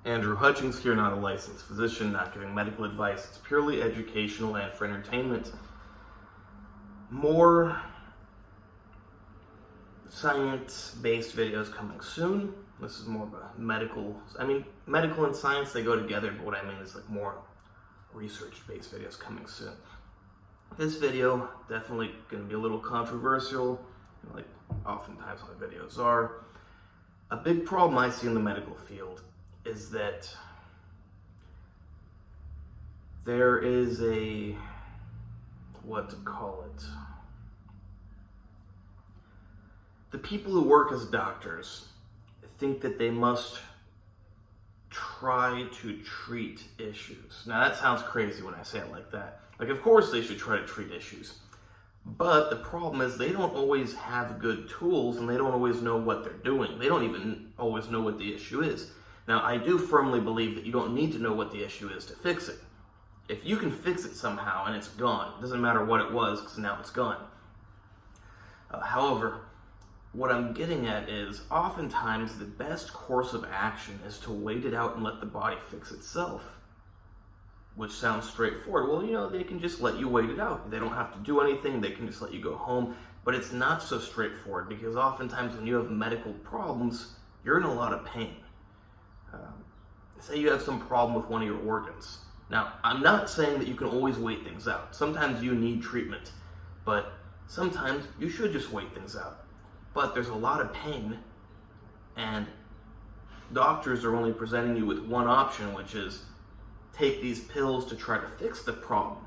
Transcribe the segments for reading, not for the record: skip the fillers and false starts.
Andrew Hutchings here, not a licensed physician, not giving medical advice. It's purely educational and for entertainment. More science-based videos coming soon. This is more of a medical and science, they go together, but what I mean is like more research-based videos coming soon. This video, definitely going to be a little controversial, like oftentimes my videos are. A big problem I see in the medical field is that there is the people who work as doctors think that they must try to treat issues. Now that sounds crazy when I say it like that. Like, of course they should try to treat issues. But the problem is they don't always have good tools and they don't always know what they're doing. They don't even always know what the issue is. Now, I do firmly believe that you don't need to know what the issue is to fix it. If you can fix it somehow and it's gone, it doesn't matter what it was because now it's gone. However, what I'm getting at is oftentimes the best course of action is to wait it out and let the body fix itself. Which sounds straightforward. Well, they can just let you wait it out. They don't have to do anything. They can just let you go home. But it's not so straightforward because oftentimes when you have medical problems, you're in a lot of pain. Say you have some problem with one of your organs. Now, I'm not saying that you can always wait things out. Sometimes you need treatment, but sometimes you should just wait things out. But there's a lot of pain, and doctors are only presenting you with one option, which is take these pills to try to fix the problem.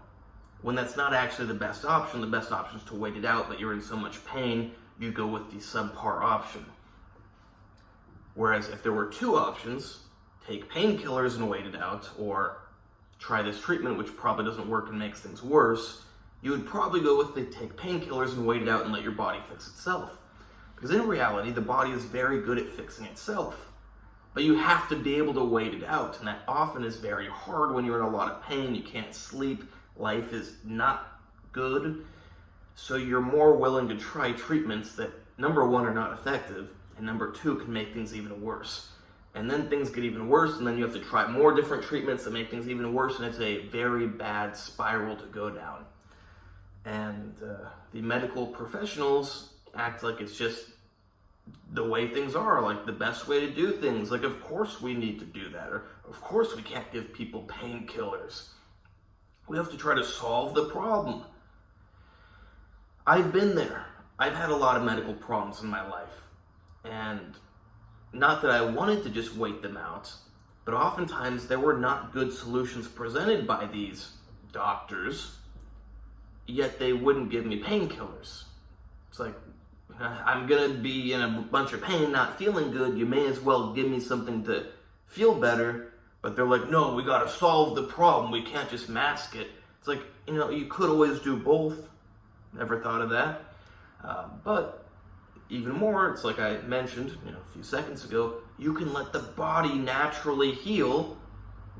When that's not actually the best option is to wait it out, but you're in so much pain, you go with the subpar option. Whereas if there were two options, take painkillers and wait it out, or try this treatment which probably doesn't work and makes things worse, you would probably go with the take painkillers and wait it out and let your body fix itself. Because in reality, the body is very good at fixing itself. But you have to be able to wait it out, and that often is very hard when you're in a lot of pain, you can't sleep, life is not good. So you're more willing to try treatments that, number one, are not effective, and number two, can make things even worse. And then things get even worse, and then you have to try more different treatments that make things even worse, and it's a very bad spiral to go down. And the medical professionals act like it's just the way things are, like the best way to do things. Like, of course we need to do that, or of course we can't give people painkillers. We have to try to solve the problem. I've been there. I've had a lot of medical problems in my life. And not that I wanted to just wait them out, but oftentimes there were not good solutions presented by these doctors, yet they wouldn't give me painkillers. It's like, I'm gonna be in a bunch of pain, not feeling good, you may as well give me something to feel better, but they're like, no, we gotta solve the problem, we can't just mask it. It's like, you could always do both. Never thought of that. But even more, it's like I mentioned a few seconds ago, you can let the body naturally heal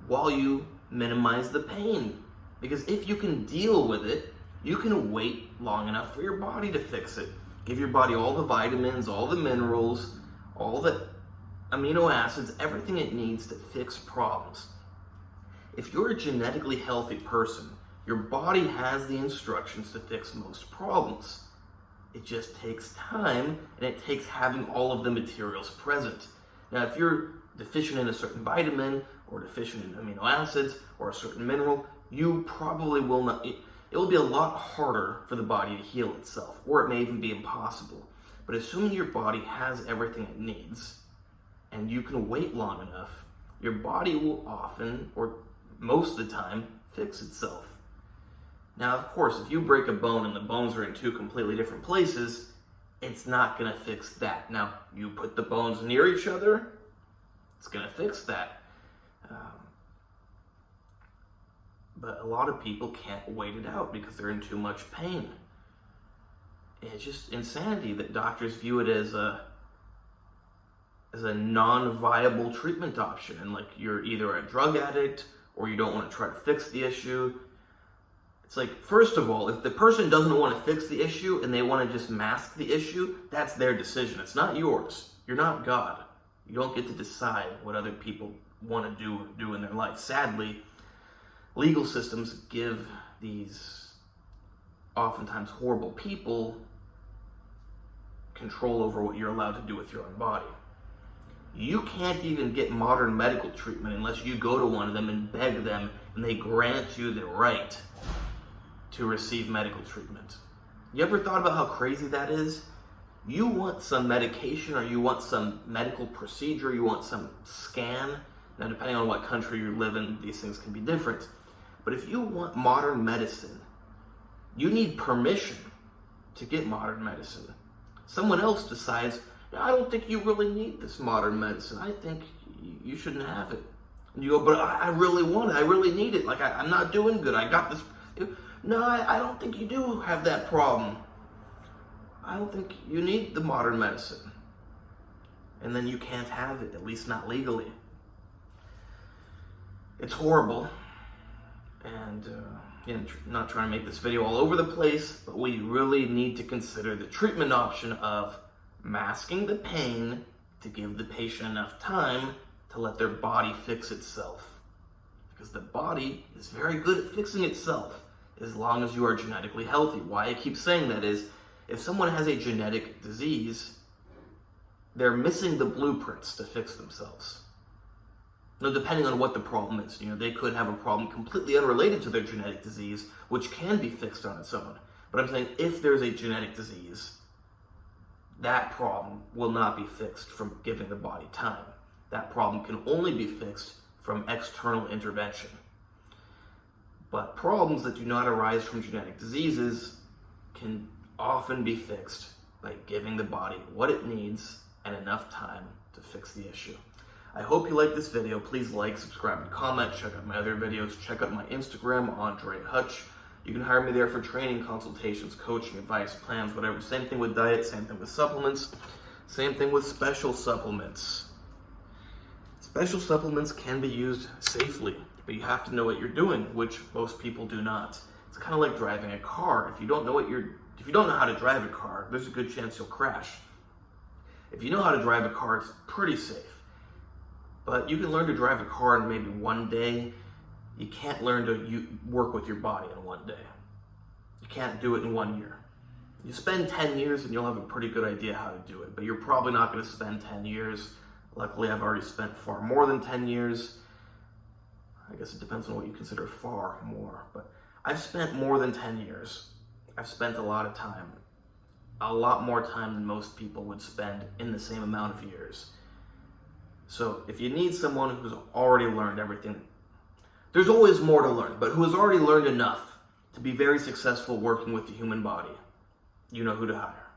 while you minimize the pain. Because if you can deal with it, you can wait long enough for your body to fix it. Give your body all the vitamins, all the minerals, all the amino acids, everything it needs to fix problems. If you're a genetically healthy person, your body has the instructions to fix most problems. It just takes time, and it takes having all of the materials present. Now, if you're deficient in a certain vitamin, or deficient in amino acids, or a certain mineral, you probably will not. It will be a lot harder for the body to heal itself, or it may even be impossible. But assuming your body has everything it needs, and you can wait long enough, your body will often, or most of the time, fix itself. Now, of course, if you break a bone and the bones are in two completely different places, it's not going to fix that. Now, you put the bones near each other, it's going to fix that. But a lot of people can't wait it out because they're in too much pain. It's just insanity that doctors view it as a non-viable treatment option. And like, you're either a drug addict or you don't want to try to fix the issue. It's like, first of all, if the person doesn't want to fix the issue and they want to just mask the issue, that's their decision. It's not yours. You're not God. You don't get to decide what other people want to do in their life. Sadly, legal systems give these oftentimes horrible people control over what you're allowed to do with your own body. You can't even get modern medical treatment unless you go to one of them and beg them and they grant you the right to receive medical treatment. You ever thought about how crazy that is? You want some medication, or you want some medical procedure, you want some scan. Now, depending on what country you live in, these things can be different. But if you want modern medicine, you need permission to get modern medicine. Someone else decides, I don't think you really need this modern medicine. I think you shouldn't have it. And you go, but I really want it. I really need it. Like, I'm not doing good. I got this. No, I don't think you do have that problem. I don't think you need the modern medicine. And then you can't have it, at least not legally. It's horrible. And not trying to make this video all over the place, but we really need to consider the treatment option of masking the pain to give the patient enough time to let their body fix itself. Because the body is very good at fixing itself as long as you are genetically healthy. Why I keep saying that is, if someone has a genetic disease, they're missing the blueprints to fix themselves. Now, depending on what the problem is, they could have a problem completely unrelated to their genetic disease, which can be fixed on its own. But I'm saying if there's a genetic disease, that problem will not be fixed from giving the body time. That problem can only be fixed from external intervention. But problems that do not arise from genetic diseases can often be fixed by giving the body what it needs and enough time to fix the issue. I hope you like this video. Please like, subscribe, and comment. Check out my other videos. Check out my Instagram, AndreyHutch. You can hire me there for training, consultations, coaching, advice, plans, whatever. Same thing with diet, same thing with supplements, same thing with special supplements. Special supplements can be used safely, but you have to know what you're doing, which most people do not. It's kind of like driving a car. If you don't know how to drive a car, there's a good chance you'll crash. If you know how to drive a car, it's pretty safe. But you can learn to drive a car in maybe one day. You can't learn to work with your body in one day. You can't do it in 1 year. You spend 10 years and you'll have a pretty good idea how to do it, but you're probably not going to spend 10 years. Luckily, I've already spent far more than 10 years. I guess it depends on what you consider far more, but I've spent more than 10 years. I've spent a lot of time, a lot more time than most people would spend in the same amount of years. So if you need someone who's already learned everything, there's always more to learn, but who has already learned enough to be very successful working with the human body, you know who to hire.